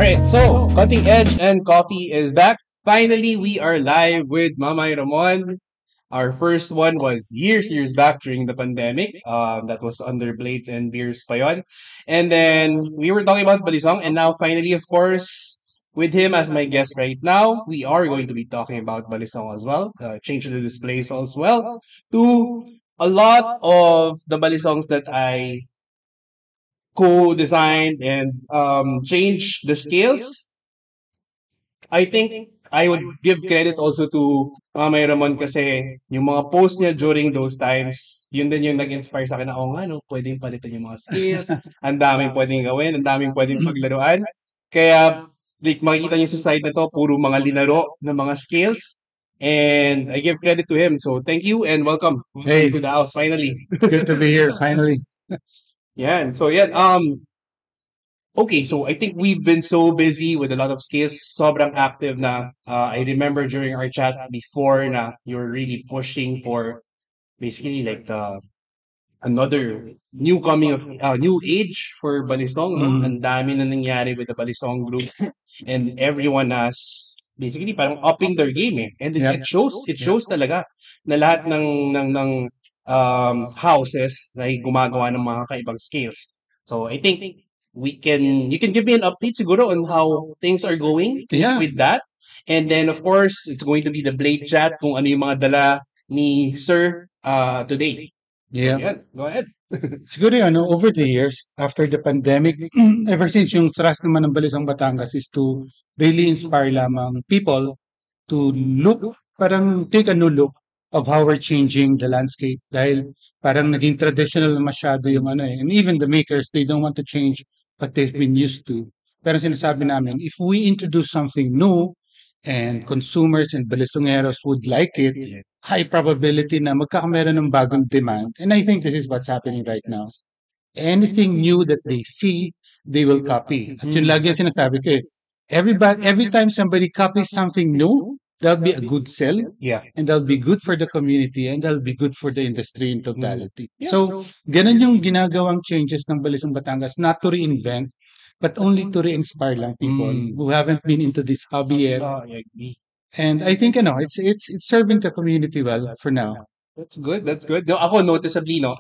right, so Cutting Edge and Coffee is back. Finally, we are live with Mamay Ramon. Our first one was years back during the pandemic. That was under Blades and Beers pa yun. And then we were talking about Balisong, and now finally, of course, with him as my guest right now, we are going to be talking about Balisong as well. Change the displays as well to a lot of the Balisongs that I co-designed and change the scales. I think I would give credit also to Mamay Ramon kasi yung mga post niya during those times, yun din yung nag-inspire sa akin na, oo nga, no, pwedeng palitan yung mga skills, ang daming pwedeng gawin, ang daming pwedeng paglaruan. Kaya, like, makikita niyo sa side na to, puro mga linaro ng mga skills. And I give credit to him. So, thank you and welcome Hey, to the house finally. good to be here finally. Yan. So, yan. Okay, so I think we've been so busy with a lot of skills, sobrang active na. I remember during our chat before na you're really pushing for basically like another new coming of new age for Balisong, no? Ang dami na nangyari with the Balisong group and everyone has basically parang upping their game eh. And Yep. it shows talaga na lahat ng houses na gumagawa ng mga kaibang scales. So I think you can give me an update siguro on how things are going Yeah. with that. And then of course, it's going to be the Blade Chat kung ano yung mga dala ni Sir today. So, Yeah. yan, go ahead. Siguro yun, no, over the years, after the pandemic, ever since yung thrust naman ng Balisang Batangas is to really inspire lamang people to look, parang take a new look of how we're changing the landscape. Dahil parang naging traditional na masyado yung ano eh. And even the makers, they don't want to change what they've been used to. Pero sinasabi namin, if we introduce something new and consumers and Balisongeros would like it, high probability na magkakameron ng bagong demand. And I think this is what's happening right now. Anything new that they see, they will copy. At yun lagi ang sinasabi ko eh, every time somebody copies something new, that'll be a good sell, Yeah. and that'll be good for the community, and that'll be good for the industry in totality. Yeah. So, ganun yung ginagawang changes ng Balisong Batangas, not to reinvent, but only to re-inspire lang people who haven't been into this hobby yet. I agree. And I think, it's serving the community well for now. That's good. That's good. No, ako noticeably, no.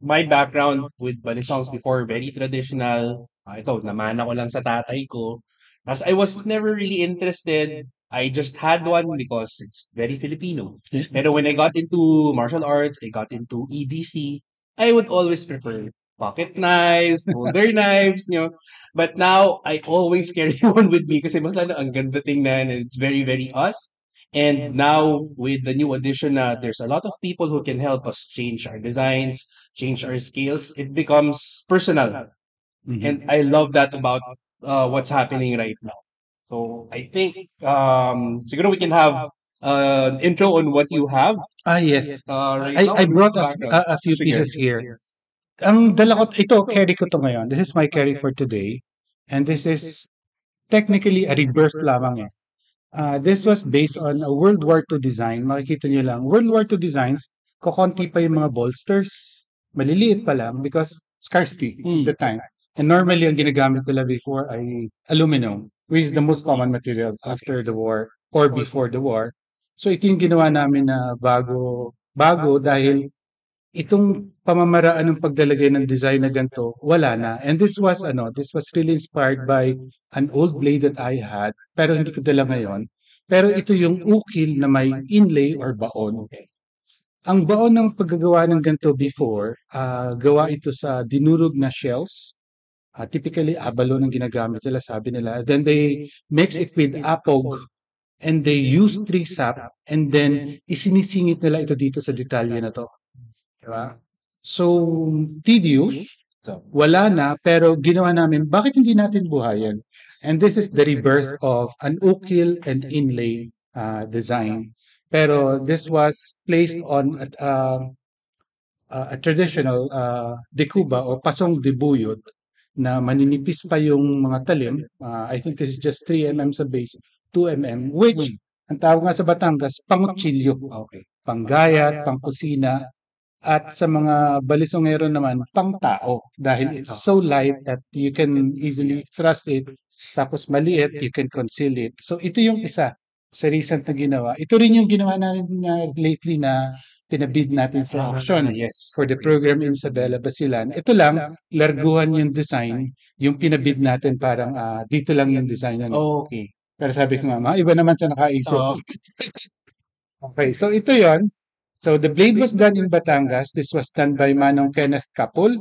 My background with Balisongs before very traditional. Ito, namana ko lang sa tatay ko. As I was never really interested. I just had one because it's very Filipino. Pero when I got into martial arts, I got into EDC, I would always prefer pocket knives, holder knives, But now I always carry one with me kasi mas lalo ang ganda tingnan and it's very, very us. And now with the new addition, there's a lot of people who can help us change our designs, change our skills. It becomes personal. And I love that about what's happening right now. So I think siguro we can have intro on what you have. Yes. Right now. I brought Background. a few Sige. pieces here. Ang dala ko, ito, carry ko to ngayon. This is my carry for today. And this is technically a rebirth lamang eh. This was based on a World War II design. Makikita nyo lang, World War II designs, kukonti pa yung mga bolsters. Maliliit pa lang because scarcity at the time. And normally, ang ginagamit nila before ay aluminum, which is the most common material after the war or before the war. So ito yung ginawa namin na bago dahil itong pamamaraan ng paglalagay ng design na ganito, wala na. And this was really inspired by an old blade that I had, pero hindi ko dala ngayon. Pero ito yung ukil na may inlay or baon. Ang baon ng paggagawa ng ganito before, gawa ito sa dinurog na shells. Typically, abalone ang ginagamit nila, sabi nila. Then they mix it with apog and they use tree sap and then isinisingit nila ito dito sa detalye na to. Diba? So, tedious, wala na, pero ginawa namin, bakit hindi natin buhayan? And this is the rebirth of an ukil and inlay design. Pero this was placed on a traditional dekuba o pasong debuyot na maninipis pa yung mga talim. I think this is just 3 mm sa base, 2 mm, which, ang tawag nga sa Batangas, pangutsilyo. Okay. Panggayat, pangkusina, At sa mga balisongero naman, pang-tao dahil it's so light that you can easily thrust it, tapos maliit, you can conceal it. So ito yung isa sa recent na ginawa. Ito rin yung ginawa natin na lately na pinabid natin for auction Yes. for the program in Isabela Basilan. Ito lang, larguhan yung design, yung pinabid natin parang dito lang yung design. Okay. Pero sabi ko nga, iba naman siya nakaisip. Oo. Okay, so ito yon. So the blade was done in Batangas. This was done by Manong Kenneth Kapul.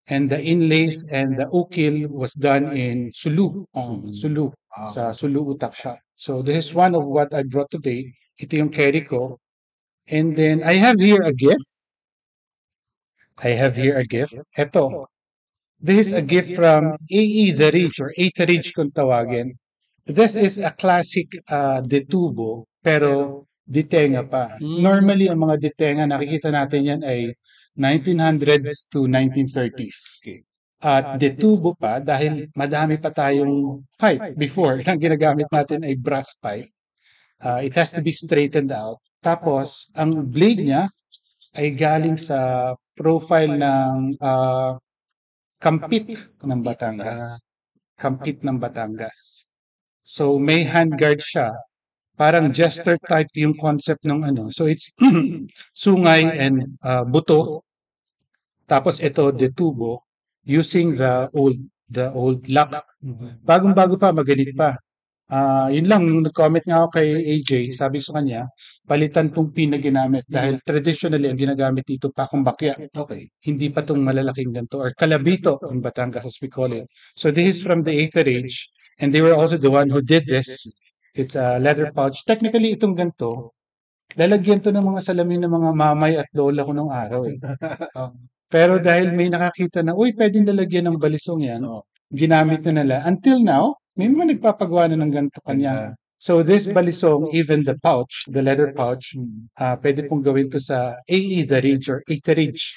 And the inlays and the ukil was done in Sulu. Sulu. Sa Sulu Utak Shop. So this is one of what I brought today. Ito yung carry ko. And then I have here a gift. Ito. This is a gift from AE The Ridge or Ridge kung tawagin. This is a classic detubo pero ditenga pa. Normally ang mga ditenga nakikita natin yan ay 1900s to 1930s. At detubo pa dahil madami pa tayong pipe before. Ang ginagamit natin ay brass pipe. It has to be straightened out. Tapos ang blade niya ay galing sa profile ng Kampit ng Batangas. Kampit ng Batangas. So may handguard siya. Parang jester type yung concept ng ano. So it's sungay and buto. Tapos ito detubo using the old lock. Bagong-bago pa, magalit pa. Yun lang, nung nag-comment nga ako kay AJ, sabi ko sa kanya, palitan tong pin na ginamit dahil traditionally ang ginagamit dito pakong bakya. Okay. Hindi pa tong malalaking ganito or kalabito in Batangas as we call it. So this is from the 8th age and they were also the one who did this. It's a leather pouch. Technically itong ganito, lalagyan to ng mga salamin ng mga mamay at lola ko nung araw eh. Pero dahil may nakakita na, uy, pwedeng lalagyan ng balisong yan, ginamit na nila. Until now, may mga nagpapagawa na ng ganito kanya. So this balisong, even the pouch, the leather pouch, pwede pong gawin to sa AE The Ridge or Ridge.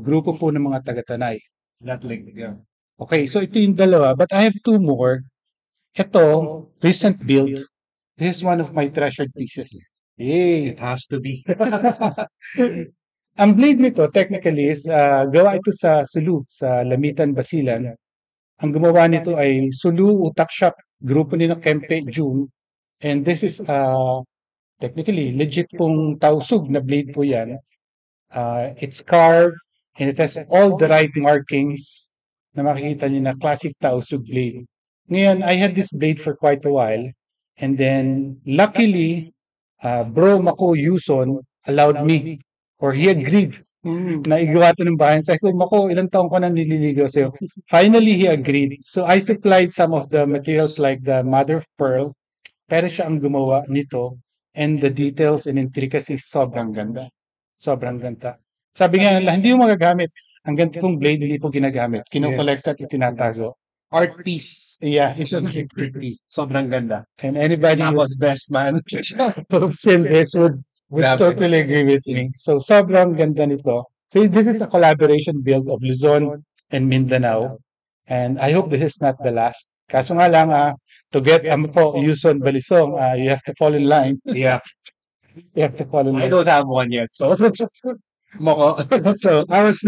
Grupo po ng mga taga-Tanay. Yeah. Okay, so ito yung dalawa. But I have two more. Ito, recent build. This is one of my treasured pieces. Yay! It has to be. Ang blade nito technically is gawa ito sa Sulu, sa Lamitan, Basilan. Ang gumawa nito ay Sulu Utak Shop, grupo nila Kempe June. And this is technically legit pong tausug na blade po yan. It's carved and it has all the right markings na makikita niyo na classic tausug blade. Ngayon, I had this blade for quite a while. And then, luckily, Bro Mako Yuson allowed me or he agreed na igawa ito ng bahay. Sabi ko, Mako, ilang taong ko na nililigaw sa'yo. Finally, he agreed. So, I supplied some of the materials like the mother of pearl. Pero siya ang gumawa nito. And the details and intricacies, sobrang ganda. Sobrang ganda. Sabi nga nila, hindi yung magagamit. Ang ganito pong blade, hindi po ginagamit. Kinokolekta at itinatago. Art piece. Yeah, it's an art piece. Sobrang ganda. And anybody Tapos best man. who's seen this would totally agree with me. So, sobrang ganda nito. So, this is a collaboration build of Luzon and Mindanao. And I hope this is not the last. Kaso nga lang, to get po Luzon Balisong, you have to fall in line. Yeah. You have to fall in I line. don't have one yet. So, Moko. So, I was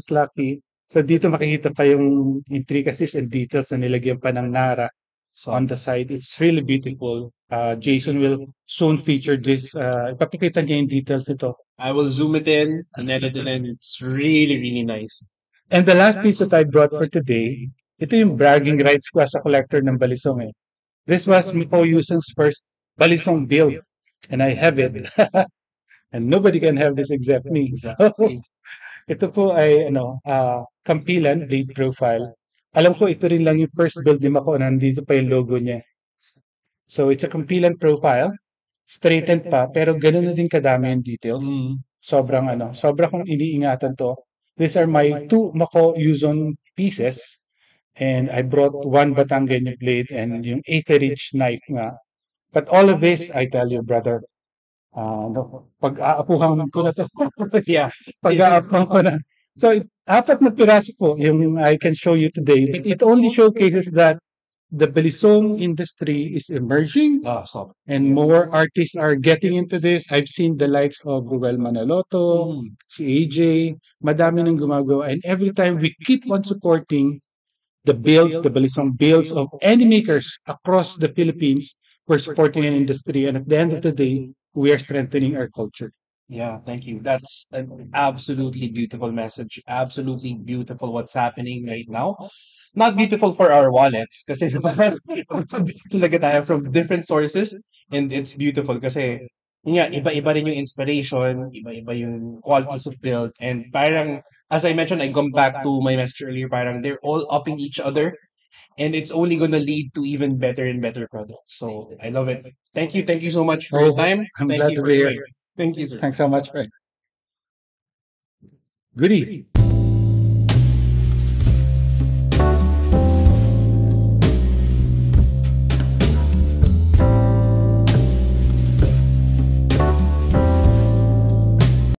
lucky. So, dito makikita pa yung intricacies and details na nilagyan pa ng Nara on the side. It's really beautiful. Jason will soon feature this. Ipapakita niya yung details nito. I will zoom it in and edit it in. It's really, really nice. And the last piece that I brought for today, ito yung bragging rights ko as a collector ng balisong eh. This was Miko Yuson's first balisong build. And I have it. And nobody can have this except me. So, ito po ay Kampilan blade profile. Alam ko ito rin lang yung first build ni Mako na nandito pa yung logo niya. So it's a Kampilan profile, straightened pa, pero ganoon na din kadami yung details. Sobrang kong iniingatan to. These are my two Mako Yuzon pieces. And I brought one Batangueño blade and yung 8th Ridge knife nga. But all of this, I tell you, brother, pag-aapuhan ko na to. Yeah. Pag-aapuhan ko na. So, 4 na piraso po yung I can show you today. But it only showcases that the Belisong industry is emerging So, and more artists are getting into this. I've seen the likes of Ruel Manaloto, si AJ, madami nang gumagawa. And every time we keep on supporting the builds, the Belisong builds of any makers across the Philippines, we're supporting an industry. And at the end of the day, we are strengthening our culture. yeah, thank you. That's an absolutely beautiful message. Absolutely beautiful what's happening right now. Not beautiful for our wallets kasi talaga tayo from different sources and it's beautiful kasi yun nga, iba-iba rin yung inspiration, iba-iba yung qualities of build and parang as I mentioned, I come back to my message earlier, parang they're all upping each other and it's only gonna lead to even better and better products. So I love it. Thank you so much for your Oh, time. I'm Thank glad you to for be your here. time. Thank you, sir. Thanks so much, friend. Goody.